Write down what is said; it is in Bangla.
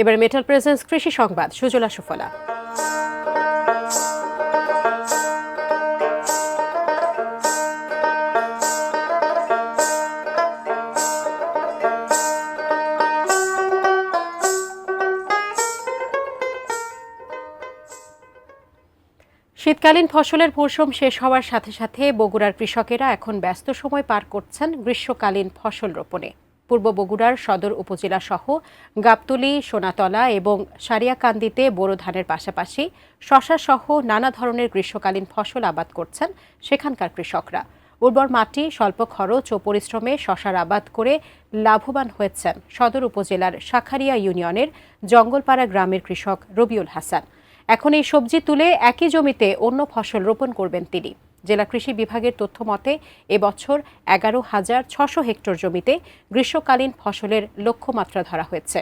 এবার মেটাল প্রেজেন্স কৃষি সংবাদ সুজলা সুফলা। শীতকালীন ফসলের মৌসুম শেষ হওয়ার সাথে সাথে বগুড়ার কৃষকেরা এখন ব্যস্ত সময় পার করছেন গ্রীষ্মকালীন ফসল রোপণে। পূর্ব বগুড়ার সদর উপজেলা সহ গাবতলী, সোনাতলা এবং সারিয়াকান্দিতে বোরো ধানের পাশাপাশি শশা সহ নানা ধরনের গ্রীষ্মকালীন ফসল আবাদ করছেন সেখানকার কৃষকরা। উর্বর মাটি, স্বল্প খরচ ও পরিশ্রমে শশার আবাদ করে লাভবান হয়েছেন সদর উপজেলার শাখারিয়া ইউনিয়নের জঙ্গলপাড়া গ্রামের কৃষক রবিউল হাসান। এখন এই সবজি তুলে একই জমিতে অন্য ফসল রোপণ করবেন তিনি। জেলা কৃষি বিভাগের তথ্য মতে এবছর 11,600 হেক্টর জমিতে গ্রীষ্মকালীন ফসলের লক্ষ্যমাত্রা ধরা হয়েছে।